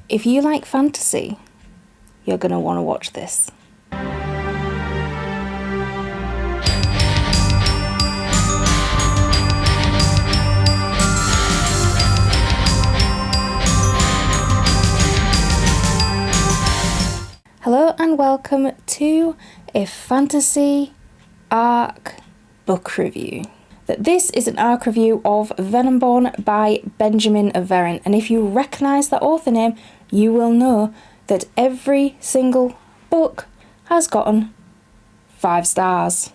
If you like fantasy, you're going to want to watch this. Hello and welcome to a fantasy arc book review. This is an arc review of Venomborn by Benjamin Aeveryn, and if you recognise that author name, you will know that every single book has gotten 5 stars.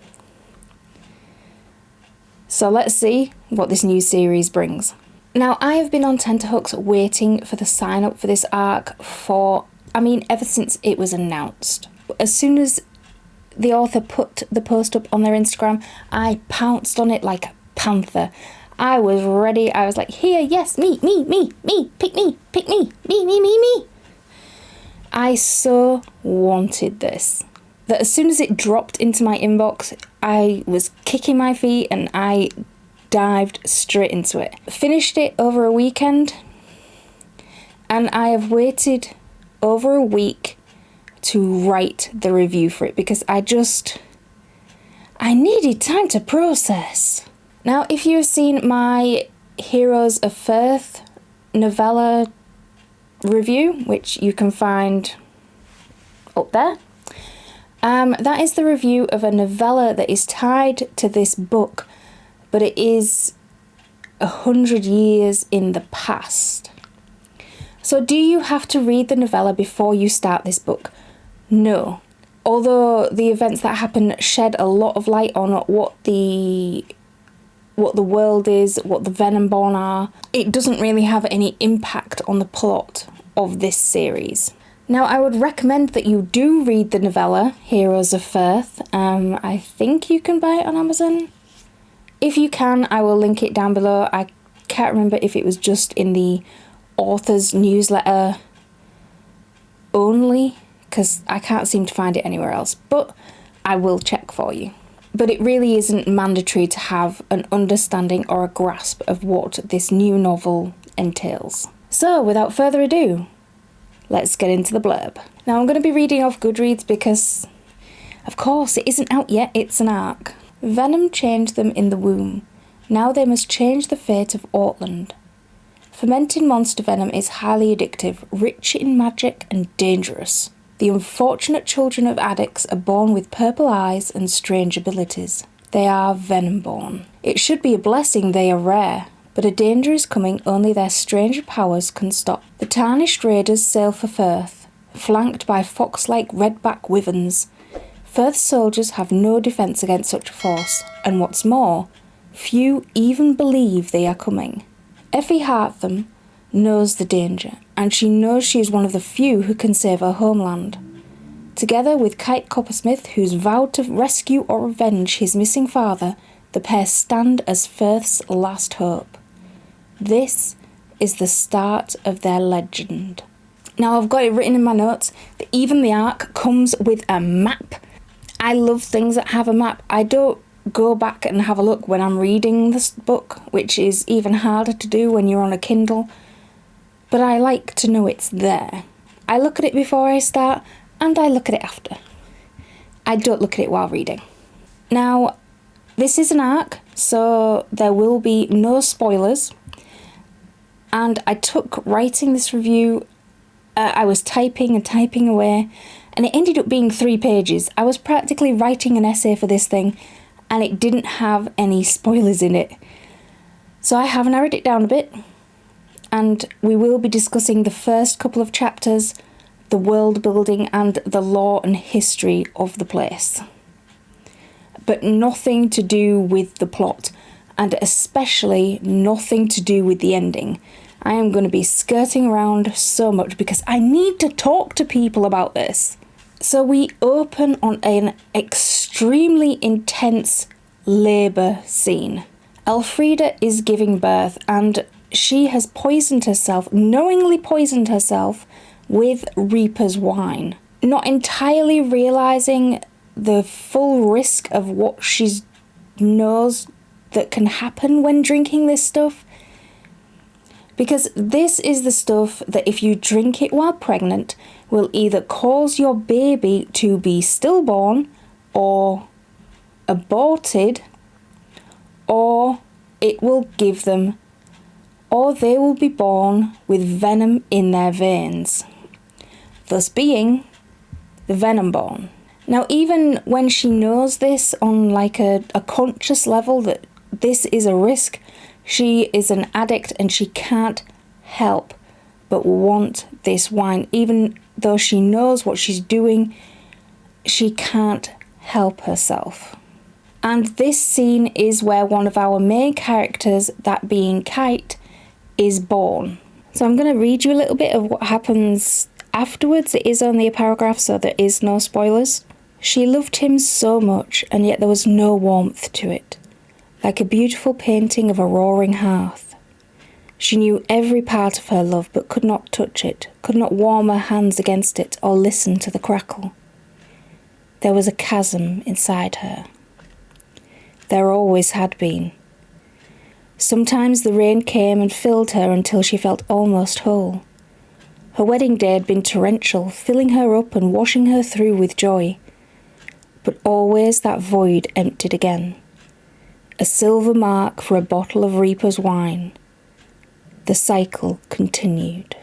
So let's see what this new series brings. Now, I have been on tenterhooks waiting for the sign up for this arc ever since it was announced. As soon as the author put the post up on their Instagram, I pounced on it like a panther. I was ready. I was like, here, yes, me, pick me. I so wanted this that as soon as it dropped into my inbox, I was kicking my feet and I dived straight into it. Finished it over a weekend, and I have waited over a week to write the review for it because I needed time to process. Now, if you've seen my Heroes of Firth novella review, which you can find up there, that is the review of a novella that is tied to this book, but it is 100 years in the past. So do you have to read the novella before you start this book? No. Although the events that happen shed a lot of light on what the world is, what the Venomborn are, it doesn't really have any impact on the plot of this series. Now, I would recommend that you do read the novella, Heroes of Firth. I think you can buy it on Amazon. If you can, I will link it down below. I can't remember if it was just in the author's newsletter only, because I can't seem to find it anywhere else, but I will check for you. But it really isn't mandatory to have an understanding or a grasp of what this new novel entails. So, without further ado, let's get into the blurb. Now, I'm going to be reading off Goodreads because, of course, it isn't out yet, it's an arc. Venom changed them in the womb. Now they must change the fate of Ortland. Fermenting monster venom is highly addictive, rich in magic, and dangerous. The unfortunate children of addicts are born with purple eyes and strange abilities. They are Venomborn. It should be a blessing they are rare, but a danger is coming only their strange powers can stop. The tarnished raiders sail for Firth, flanked by fox-like redback wyverns. Firth's soldiers have no defence against such a force, and what's more, few even believe they are coming. Effie Hartham knows the danger, and she knows she is one of the few who can save her homeland. Together with Kite Coppersmith, who's vowed to rescue or avenge his missing father, the pair stand as Firth's last hope. This is the start of their legend. Now, I've got it written in my notes that even the arc comes with a map. I love things that have a map. I don't go back and have a look when I'm reading this book, which is even harder to do when you're on a Kindle, but I like to know it's there. I look at it before I start, and I look at it after. I don't look at it while reading. Now, this is an arc, so there will be no spoilers, and I took writing this review, I was typing and typing away, and it ended up being 3 pages. I was practically writing an essay for this thing, and it didn't have any spoilers in it. So I have narrowed it down a bit, and we will be discussing the first couple of chapters, the world building and the lore and history of the place. But nothing to do with the plot, and especially nothing to do with the ending. I am going to be skirting around so much because I need to talk to people about this. So we open on an extremely intense labour scene. Elfrida is giving birth, and she has knowingly poisoned herself with Reaper's wine. Not entirely realising the full risk of what she knows that can happen when drinking this stuff. Because this is the stuff that if you drink it while pregnant will either cause your baby to be stillborn or aborted, or it will give them, or they will be born with venom in their veins, thus being the Venomborn. Now, even when she knows this on like a conscious level, that this is a risk, she is an addict and she can't help but want this wine. Even though she knows what she's doing, she can't help herself. And this scene is where one of our main characters, that being Kite, is born. So I'm going to read you a little bit of what happens afterwards. It is only a paragraph, so there is no spoilers. She loved him so much, and yet there was no warmth to it, like a beautiful painting of a roaring hearth. She knew every part of her love, but could not touch it, could not warm her hands against it, or listen to the crackle. There was a chasm inside her. There always had been. Sometimes the rain came and filled her until she felt almost whole. Her wedding day had been torrential, filling her up and washing her through with joy. But always that void emptied again. A silver mark for a bottle of Reaper's wine. The cycle continued.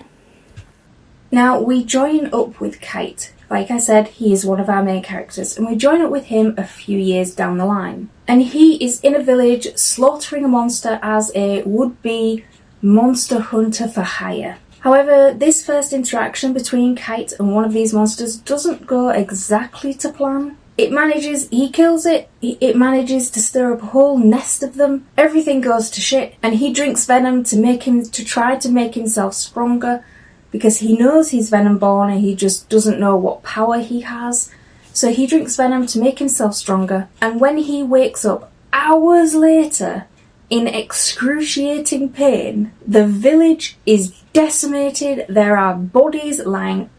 Now we join up with Kite. Like I said, he is one of our main characters, and we join up with him a few years down the line. And he is in a village slaughtering a monster as a would-be monster hunter for hire. However, this first interaction between Kite and one of these monsters doesn't go exactly to plan. He kills it, it manages to stir up a whole nest of them, everything goes to shit, and he drinks venom to try to make himself stronger, because he knows he's Venomborn and he just doesn't know what power he has. So he drinks venom to make himself stronger, and when he wakes up hours later in excruciating pain, the village is decimated, there are bodies lying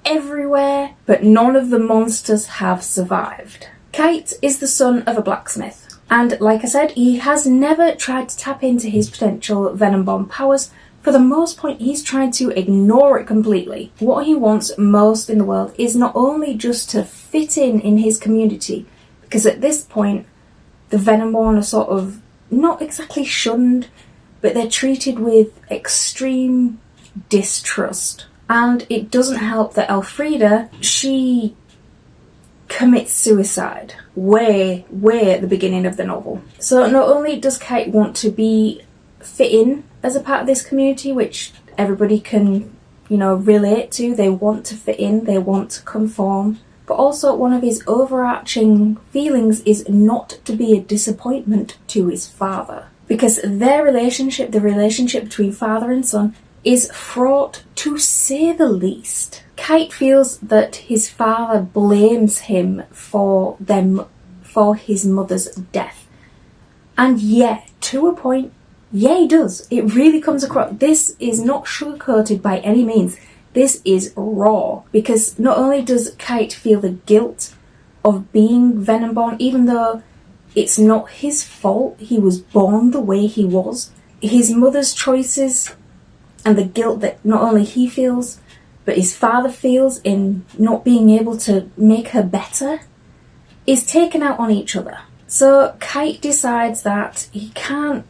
everywhere, but none of the monsters have survived. Kite is the son of a blacksmith, and like I said, he has never tried to tap into his potential Venomborn powers. For the most part, he's tried to ignore it completely. What he wants most in the world is not only just to fit in his community, because at this point, the Venomborn are sort of not exactly shunned, but they're treated with extreme distrust. And it doesn't help that Elfrida, she commits suicide way at the beginning of the novel. So not only does Kite want to fit in as a part of this community, which everybody can, relate to, they want to fit in, they want to conform, but also one of his overarching feelings is not to be a disappointment to his father. Because their relationship, the relationship between father and son, is fraught to say the least. Kite feels that his father blames him for his mother's death. And yet, to a point, yeah, he does. It really comes across. This is not sugar-coated by any means. This is raw. Because not only does Kite feel the guilt of being Venomborn, even though it's not his fault, he was born the way he was, his mother's choices and the guilt that not only he feels, but his father feels in not being able to make her better, is taken out on each other. So Kite decides that he can't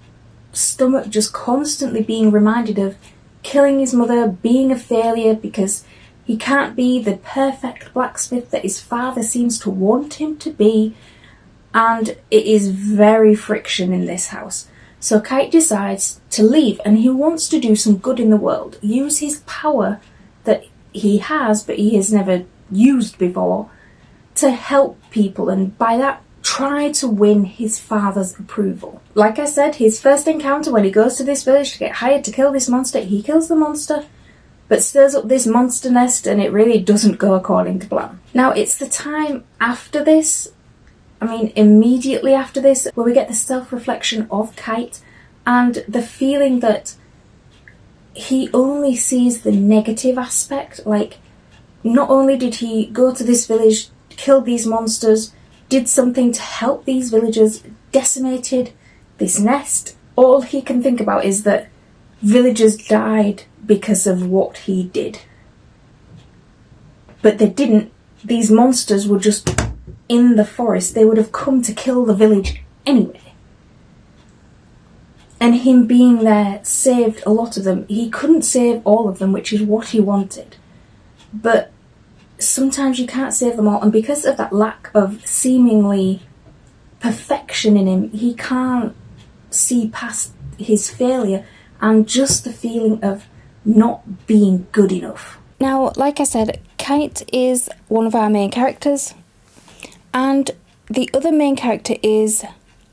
stomach just constantly being reminded of killing his mother, being a failure, because he can't be the perfect blacksmith that his father seems to want him to be, and it is very friction in this house. So Kite decides to leave, and he wants to do some good in the world, use his power that he has but he has never used before to help people, and by that try to win his father's approval. Like I said, his first encounter when he goes to this village to get hired to kill this monster, he kills the monster but stirs up this monster nest, and it really doesn't go according to plan. Now it's the time after this, immediately after this, where we get the self-reflection of Kite and the feeling that he only sees the negative aspect. Like, not only did he go to this village, kill these monsters, did something to help these villagers, decimated this nest, all he can think about is that, villagers died because of what he did. But they didn't. These monsters were just in the forest. They would have come to kill the village anyway. And him being there saved a lot of them. He couldn't save all of them, which is what he wanted. But sometimes you can't save them all. And because of that lack of seemingly perfection in him, he can't see past his failure and just the feeling of not being good enough. Now, like I said, Kite is one of our main characters, and the other main character is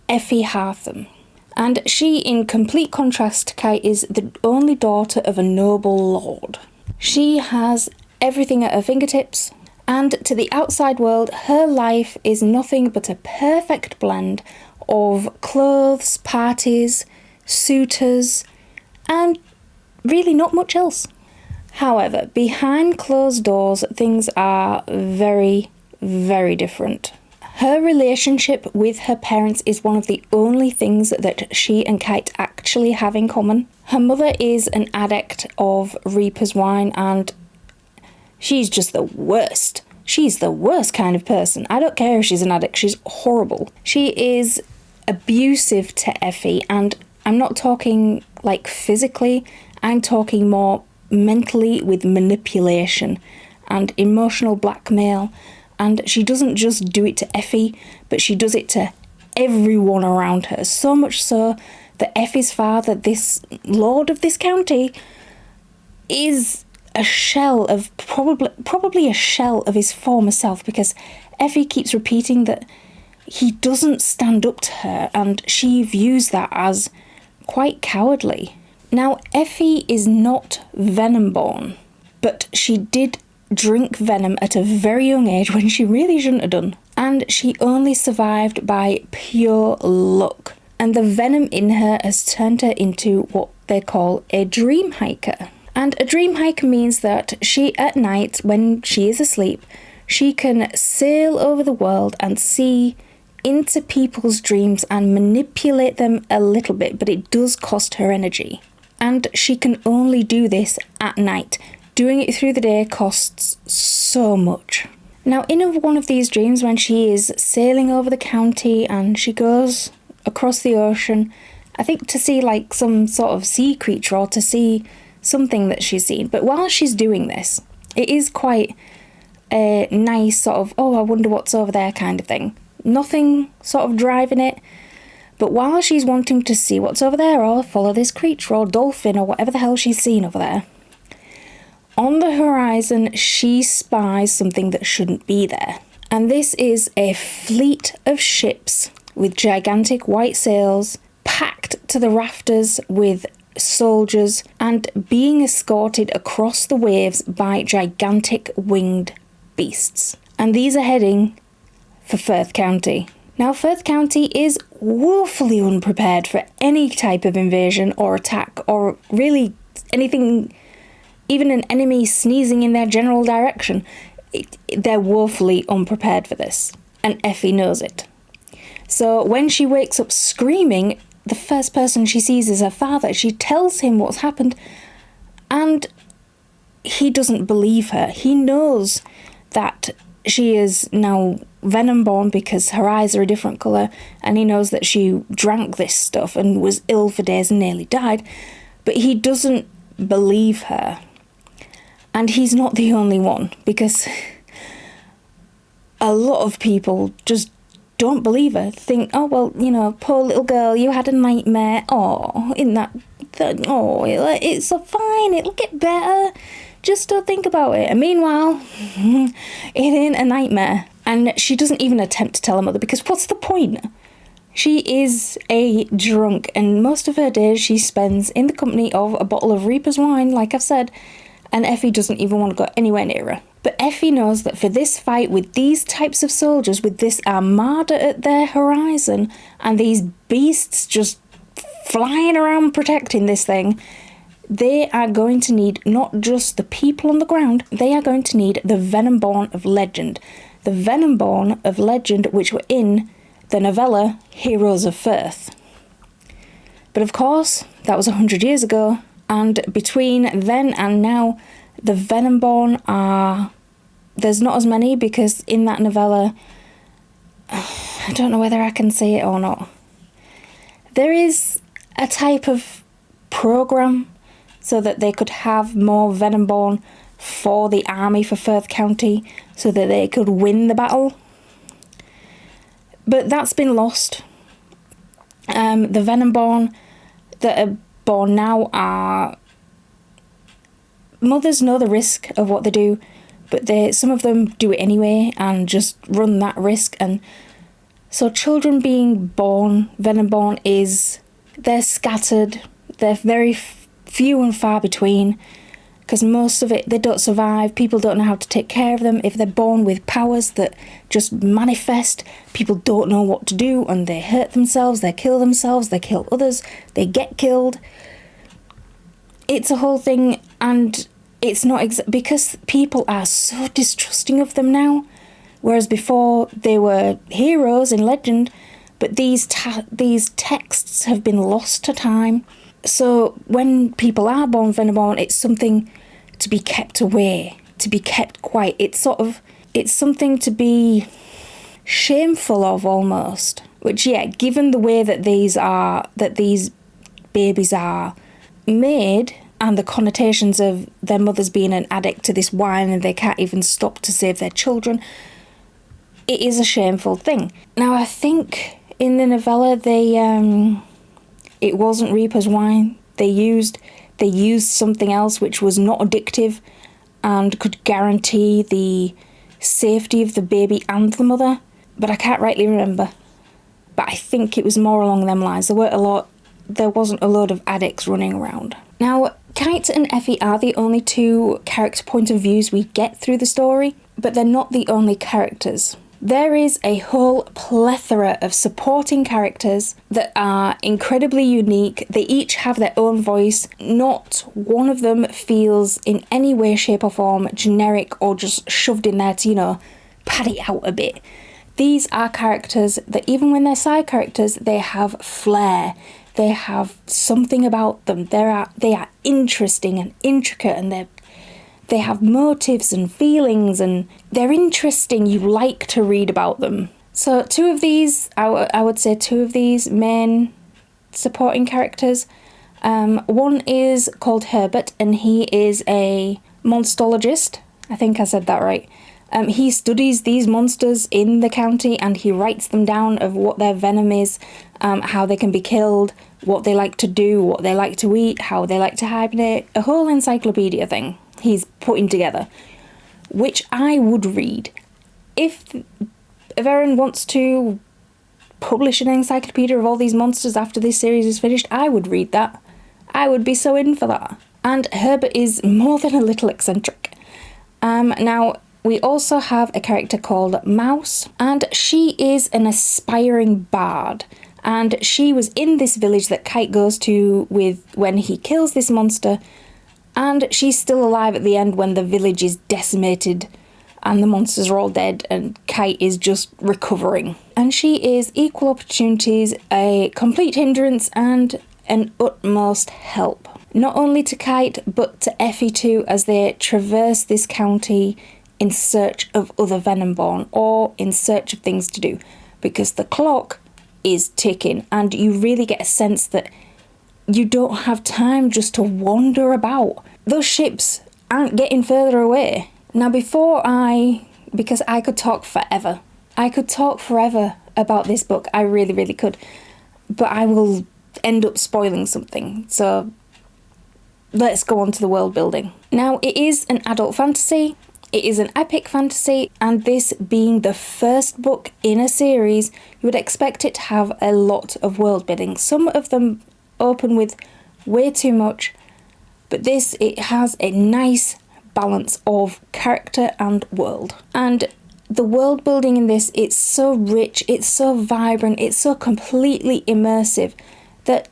Effie Hartham. And she, in complete contrast to Kite, is the only daughter of a noble lord. She has everything at her fingertips, and to the outside world, her life is nothing but a perfect blend of clothes, parties, suitors, and really not much else. However, behind closed doors, things are very, very different. Her relationship with her parents is one of the only things that she and Kite actually have in common. Her mother is an addict of Reaper's wine, and she's just the worst. She's the worst kind of person. I don't care if she's an addict, she's horrible. She is abusive to Effie, and I'm not talking like physically, I'm talking more mentally, with manipulation and emotional blackmail. And she doesn't just do it to Effie, but she does it to everyone around her. So much so that Effie's father, this lord of this county, is a shell of, probably a shell of his former self, because Effie keeps repeating that he doesn't stand up to her, and she views that as quite cowardly. Now, Effie is not Venomborn, but she did drink venom at a very young age when she really shouldn't have done. And she only survived by pure luck. And the venom in her has turned her into what they call a dream hiker. And a dream hiker means that she, at night, when she is asleep, she can sail over the world and see into people's dreams and manipulate them a little bit, but it does cost her energy. And she can only do this at night. Doing it through the day costs so much. Now, in one of these dreams, when she is sailing over the county and she goes across the ocean, I think to see like some sort of sea creature or to see something that she's seen. But while she's doing this, it is quite a nice sort of, oh, I wonder what's over there kind of thing. Nothing sort of driving it. But while she's wanting to see what's over there, or follow this creature, or dolphin, or whatever the hell she's seen over there, on the horizon, she spies something that shouldn't be there. And this is a fleet of ships with gigantic white sails, packed to the rafters with soldiers, and being escorted across the waves by gigantic winged beasts. And these are heading for Firth County. Now, Firth County is woefully unprepared for any type of invasion or attack, or really anything, even an enemy sneezing in their general direction. They're woefully unprepared for this, and Effie knows it. So when she wakes up screaming, the first person she sees is her father. She tells him what's happened, and he doesn't believe her. He knows that she is now Venomborn because her eyes are a different colour, and he knows that she drank this stuff and was ill for days and nearly died, but he doesn't believe her. And he's not the only one, because a lot of people just don't believe her. Think, oh, well, you know, poor little girl, you had a nightmare. Oh, it's so fine, it'll get better. Just don't think about it. And meanwhile, it ain't a nightmare. And she doesn't even attempt to tell her mother, because what's the point? She is a drunk, and most of her days she spends in the company of a bottle of Reaper's wine, like I've said, and Effie doesn't even want to go anywhere near her. But Effie knows that for this fight with these types of soldiers, with this armada at their horizon, and these beasts just flying around protecting this thing, they are going to need not just the people on the ground, they are going to need the Venomborn of legend. The Venomborn of legend which were in the novella Heroes of Firth. But of course, that was 100 years ago, And between then and now, the Venomborn are... There's not as many, because in that novella, I don't know whether I can say it or not. There is a type of programme so that they could have more Venomborn for the army for Firth County, so that they could win the battle. But that's been lost. The Venomborn that are born now are... Mothers know the risk of what they do, but some of them do it anyway and just run that risk. And so children being born Venomborn they're scattered. They're very few and far between, because most of it, they don't survive. People don't know how to take care of them. If they're born with powers that just manifest, people don't know what to do, and they hurt themselves, they kill others, they get killed. It's a whole thing, and it's not because people are so distrusting of them now, whereas before they were heroes in legend, but these texts have been lost to time. So when people are born Venomborn, it's something to be kept away, to be kept quiet. It's something to be shameful of almost. Which, yeah, given the way that these babies are made, and the connotations of their mothers being an addict to this wine and they can't even stop to save their children, it is a shameful thing. Now, I think in the novella it wasn't Reaper's wine. They used something else which was not addictive and could guarantee the safety of the baby and the mother, but I can't rightly remember. But I think it was more along them lines. There wasn't a load of addicts running around. Now, Kite and Effie are the only two character point of views we get through the story, but they're not the only characters. There is a whole plethora of supporting characters that are incredibly unique. They each have their own voice. Not one of them feels in any way, shape or form generic or just shoved in there to, pad it out a bit. These are characters that even when they're side characters, they have flair. They have something about them. They are interesting and intricate, and they have motives and feelings, and they're interesting. You like to read about them. So two of these, I would say two of these main supporting characters. One is called Herbert, and he is a monstologist. I think I said that right. He studies these monsters in the county, and he writes them down of what their venom is, how they can be killed, what they like to do, what they like to eat, how they like to hibernate. A whole encyclopedia thing he's putting together, which I would read. If Aeveryn wants to publish an encyclopedia of all these monsters after this series is finished, I would read that. I would be so in for that. And Herbert is more than a little eccentric. Now, we also have a character called Mouse, and she is an aspiring bard. And she was in this village that Kite goes to when he kills this monster, and she's still alive at the end when the village is decimated and the monsters are all dead and Kite is just recovering. And she is equal opportunities, a complete hindrance and an utmost help. Not only to Kite, but to Effie too, as they traverse this county in search of other Venomborn or in search of things to do, because the clock is ticking and you really get a sense that you don't have time just to wander about. Those ships aren't getting further away. Now because I could talk forever. I could talk forever about this book. I really, really could. But I will end up spoiling something. So let's go on to the world building. Now, it is an adult fantasy. It is an epic fantasy, and this being the first book in a series, you would expect it to have a lot of world building. Some of them open with way too much, but it has a nice balance of character and world. And the world building in this, it's so rich, it's so vibrant, it's so completely immersive that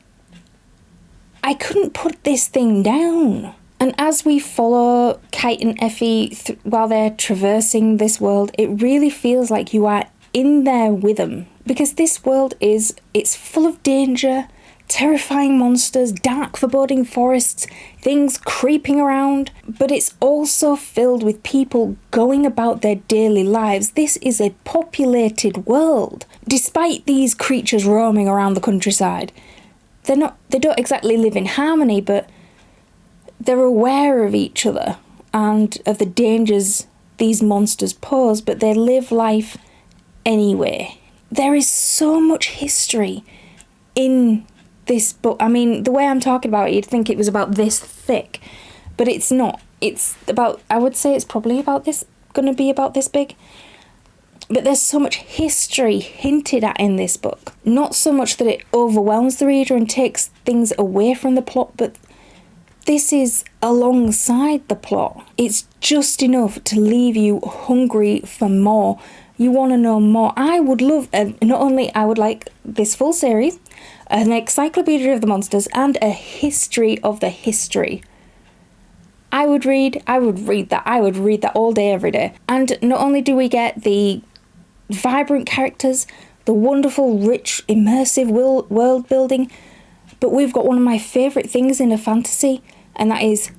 I couldn't put this thing down. And as we follow Kite and Effie while they're traversing this world, it really feels like you are in there with them. Because this world it's full of danger, terrifying monsters, dark foreboding forests, things creeping around, but it's also filled with people going about their daily lives. This is a populated world. Despite these creatures roaming around the countryside, they don't exactly live in harmony, but they're aware of each other and of the dangers these monsters pose, but they live life anyway. There is so much history in this book. I mean, the way I'm talking about it, you'd think it was about this thick, but it's not. It's about, I would say it's probably gonna be about this big. But there's so much history hinted at in this book. Not so much that it overwhelms the reader and takes things away from the plot, but this is alongside the plot. It's just enough to leave you hungry for more. You want to know more. I would love, not only I would like this full series, an encyclopedia of the monsters, and a history of the history. I would read that. I would read that all day, every day. And not only do we get the vibrant characters, the wonderful, rich, immersive world building, but we've got one of my favourite things in a fantasy, and that is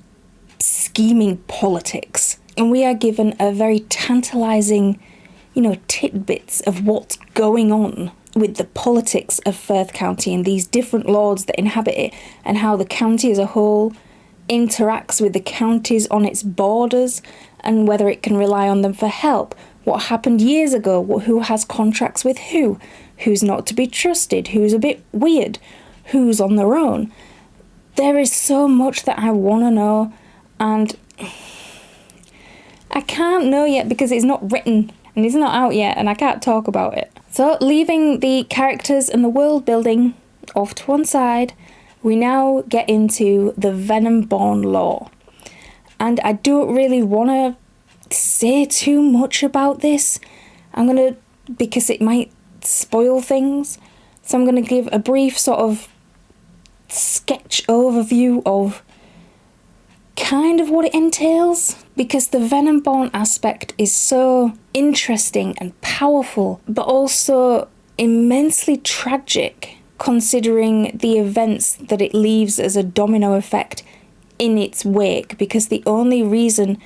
scheming politics. And we are given a very tantalising, tidbits of what's going on with the politics of Firth County and these different lords that inhabit it, and how the county as a whole interacts with the counties on its borders, and whether it can rely on them for help. What happened years ago, who has contracts with who's not to be trusted, who's a bit weird, who's on their own. There is so much that I want to know, and I can't know yet because it's not written and it's not out yet, and I can't talk about it. So, leaving the characters and the world building off to one side, we now get into the Venomborn lore. And I don't really want to say too much about this. Because it might spoil things. So I'm going to give a brief sort of sketch overview of kind of what it entails, because the Venomborn aspect is so interesting and powerful, but also immensely tragic, considering the events that it leaves as a domino effect in its wake, because the only reason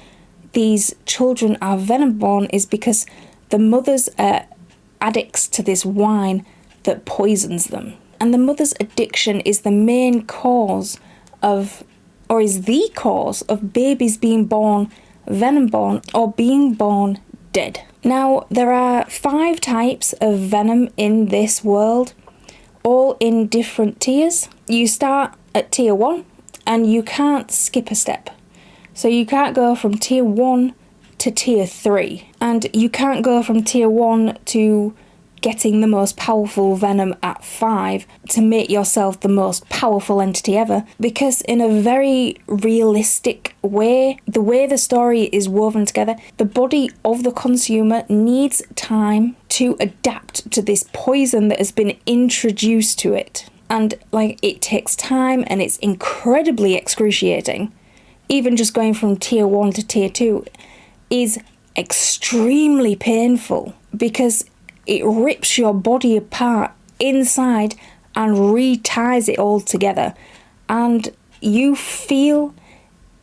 these children are Venomborn is because the mothers are addicts to this wine that poisons them. And the mother's addiction is the main cause of, or is the cause of, babies being born Venomborn or being born dead. Now, there are 5 types of venom in this world, all in different tiers. You start at tier 1 and you can't skip a step. So you can't go from tier 1 to tier 3. And you can't go from tier 1 to getting the most powerful venom at 5 to make yourself the most powerful entity ever. Because in a very realistic way, the way the story is woven together, the body of the consumer needs time to adapt to this poison that has been introduced to it. And it takes time, and it's incredibly excruciating. Even just going from tier 1 to tier 2 is extremely painful, because it rips your body apart inside and reties it all together. And you feel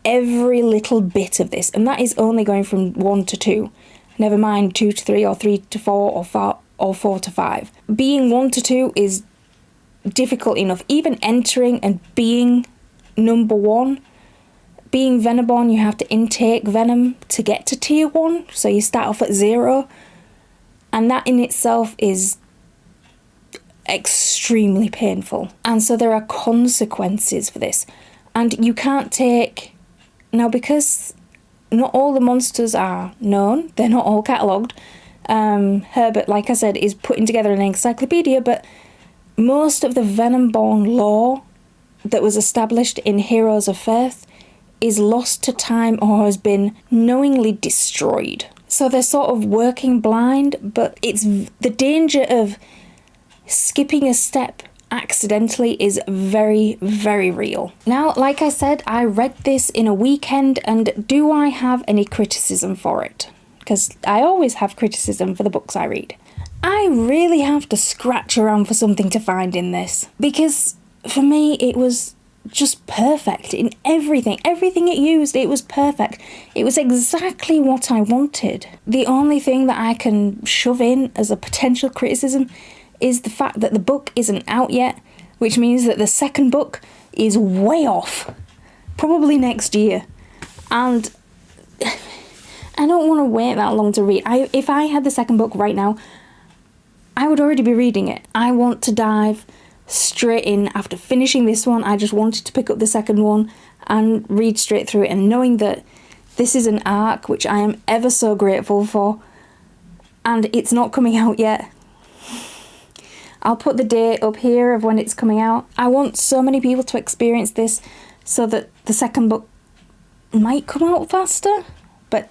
every little bit of this. And that is only going from 1 to 2. Never mind 2 to 3 or 3 to 4 or 4 to 5. Being 1 to 2 is difficult enough. Even entering and being number 1, being Venomborn, you have to intake venom to get to tier 1. So you start off at 0. And that in itself is extremely painful. And so there are consequences for this. And you can't take... Now, because not all the monsters are known, they're not all catalogued. Herbert, like I said, is putting together an encyclopedia, but most of the Venomborn lore that was established in Heroes of Firth is lost to time or has been knowingly destroyed. So they're sort of working blind, but it's the danger of skipping a step accidentally is very, very real. Now, like I said, I read this in a weekend, and do I have any criticism for it? Because I always have criticism for the books I read. I really have to scratch around for something to find in this, because for me, it was just perfect in everything. Everything it used, it was perfect. It was exactly what I wanted. The only thing that I can shove in as a potential criticism is the fact that the book isn't out yet, which means that the second book is way off. Probably next year. And I don't want to wait that long to read. If I had the second book right now, I would already be reading it. I want to dive straight in after finishing this one. I just wanted to pick up the second one and read straight through it, and knowing that this is an arc which I am ever so grateful for, and it's not coming out yet. I'll put the date up here of when it's coming out. I want so many people to experience this so that the second book might come out faster, but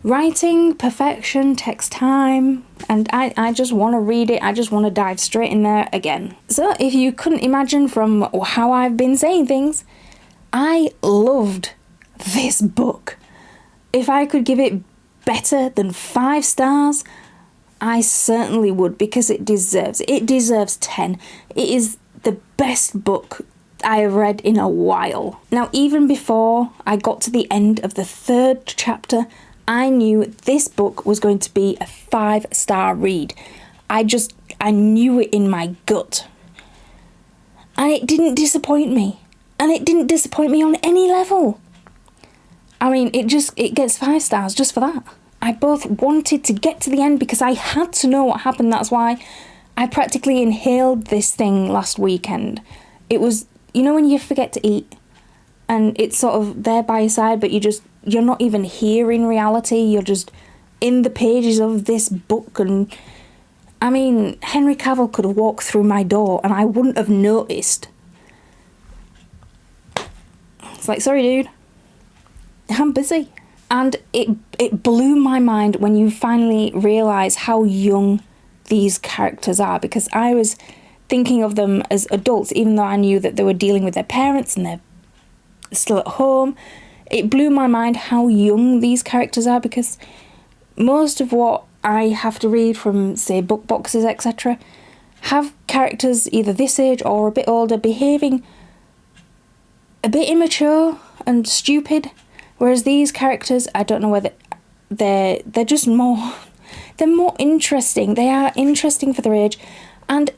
writing perfection takes time, and I just want to read it. I just want to dive straight in there again. So if you couldn't imagine from how I've been saying things, I loved this book. If I could give it better than 5 stars, I certainly would, because it deserves 10. It is the best book I have read in a while. Now, even before I got to the end of the 3rd chapter, I knew this book was going to be a 5-star read. I knew it in my gut. And it didn't disappoint me. And it didn't disappoint me on any level. I mean, it gets 5 stars just for that. I both wanted to get to the end because I had to know what happened. That's why I practically inhaled this thing last weekend. It was, you know, when you forget to eat and it's sort of there by your side, but you're not even here in reality. You're just in the pages of this book. And I mean, Henry Cavill could have walked through my door and I wouldn't have noticed. It's like, sorry, dude, I'm busy. And it blew my mind when you finally realise how young these characters are, because I was thinking of them as adults, even though I knew that they were dealing with their parents and they're still at home. It blew my mind how young these characters are, because most of what I have to read from, say, book boxes, etc., have characters either this age or a bit older behaving a bit immature and stupid. Whereas these characters, I don't know whether they're just more interesting. They are interesting for their age, and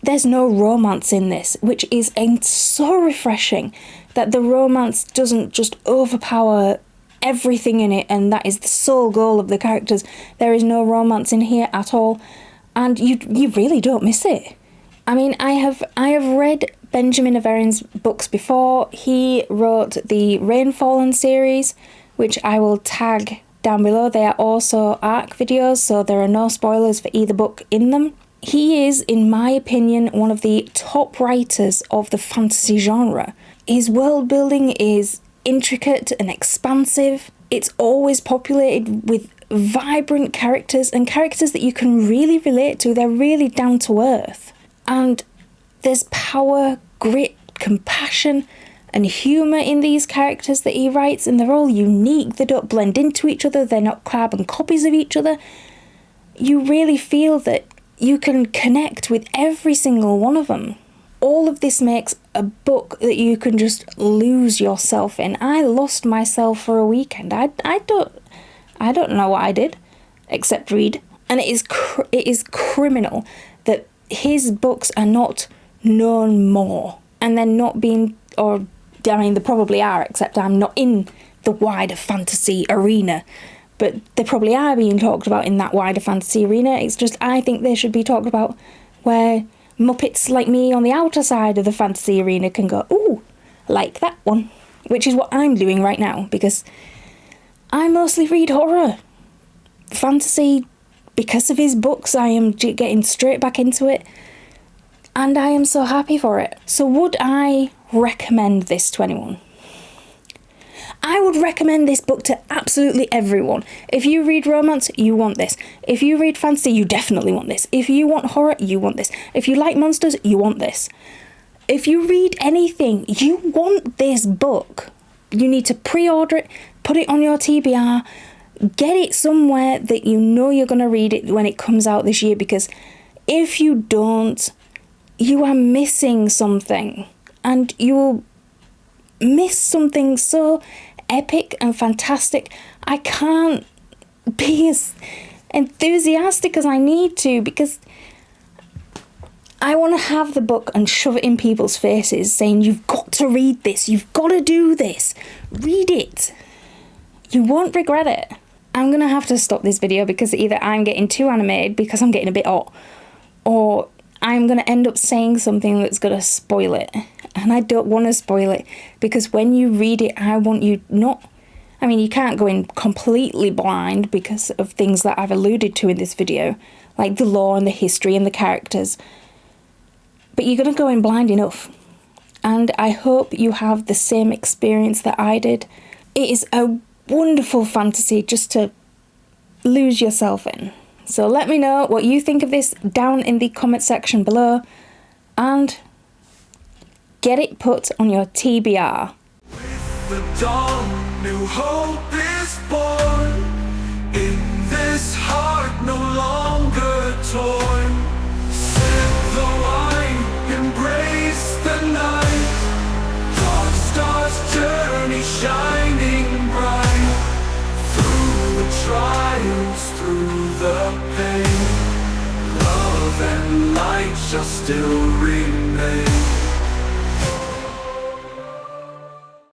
there's no romance in this, which is so refreshing, that the romance doesn't just overpower everything in it, and that is the sole goal of the characters. There is no romance in here at all, and you really don't miss it. I mean, I have read Benjamin Aeveryn's books before. He wrote the Rainfallen series, which I will tag down below. They are also ARC videos, so there are no spoilers for either book in them. He is, in my opinion, one of the top writers of the fantasy genre. His world building is intricate and expansive. It's always populated with vibrant characters, and characters that you can really relate to. They're really down to earth. And there's power, grit, compassion, and humour in these characters that he writes, and they're all unique. They don't blend into each other. They're not carbon copies of each other. You really feel that you can connect with every single one of them. All of this makes a book that you can just lose yourself in. I lost myself for a weekend. I don't know what I did except read. And it is criminal that his books are not known more, and they're not being, or I mean, they probably are, except I'm not in the wider fantasy arena, but they probably are being talked about in that wider fantasy arena. It's just, I think they should be talked about where Muppets like me on the outer side of the fantasy arena can go, ooh, like that one, which is what I'm doing right now, because I mostly read horror. Fantasy, because of his books, I am getting straight back into it, and I am so happy for it. So would I recommend this to anyone? I would recommend this book to absolutely everyone. If you read romance, you want this. If you read fantasy, you definitely want this. If you want horror, you want this. If you like monsters, you want this. If you read anything, you want this book. You need to pre-order it, put it on your TBR, get it somewhere that you know you're going to read it when it comes out this year, because if you don't, you are missing something, and you will miss something so epic and fantastic. I can't be as enthusiastic as I need to, because I want to have the book and shove it in people's faces saying, you've got to read this, you've got to do this, read it. You won't regret it. I'm going to have to stop this video because either I'm getting too animated because I'm getting a bit hot, or I'm going to end up saying something that's going to spoil it. And I don't want to spoil it, because when you read it, I want you not... I mean, you can't go in completely blind because of things that I've alluded to in this video, like the lore and the history and the characters. But you're going to go in blind enough. And I hope you have the same experience that I did. It is a wonderful fantasy just to lose yourself in. So let me know what you think of this down in the comment section below, and get it put on your TBR. With the dawn, new hope is born. In this heart no longer torn. Sip the wine, embrace the night. Dark stars journey shining bright. Through the trials, through the pain, love and light shall still remain.